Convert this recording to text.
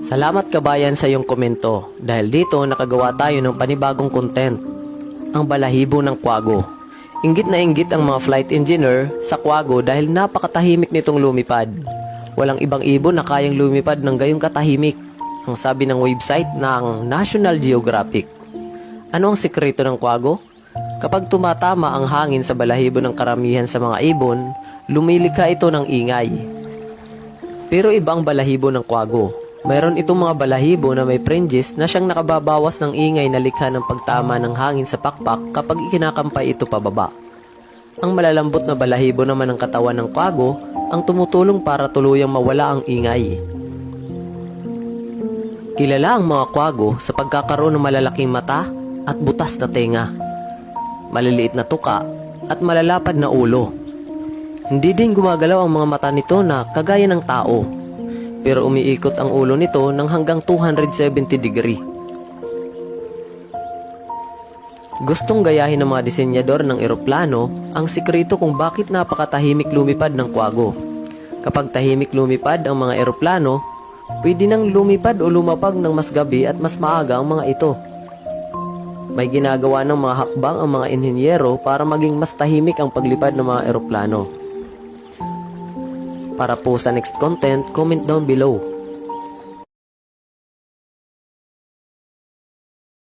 Salamat kabayan sa iyong komento dahil dito nakagawa tayo ng panibagong content, ang balahibo ng kwago. Inggit na inggit ang mga flight engineer sa kwago dahil napakatahimik nitong lumipad. Walang ibang ibon na kayang lumipad ng gayong katahimik, ang sabi ng website ng National Geographic. Ano ang sikreto ng kwago? Kapag tumatama ang hangin sa balahibo ng karamihan sa mga ibon, lumilikha ito ng ingay. Pero iba ang balahibo ng kwago. Mayroon itong mga balahibo na may fringes na siyang nakababawas ng ingay na likha ng pagtama ng hangin sa pakpak kapag ikinakampay ito pababa. Ang malalambot na balahibo naman ng katawan ng kwago ang tumutulong para tuluyang mawala ang ingay. Kilala ang mga kwago sa pagkakaroon ng malalaking mata at butas na tenga, maliliit na tuka at malalapad na ulo. Hindi din gumagalaw ang mga mata nito na kagaya ng tao, pero umiikot ang ulo nito ng hanggang 270 degree. Gustong gayahin ng mga disenyador ng eroplano ang sikreto kung bakit napakatahimik lumipad ng kwago. Kapag tahimik lumipad ang mga eroplano, pwede nang lumipad o lumapag ng mas gabi at mas maaga ang mga ito. May ginagawa ng mga hakbang ang mga inhinyero para maging mas tahimik ang paglipad ng mga eroplano. Para po sa next content, comment down below.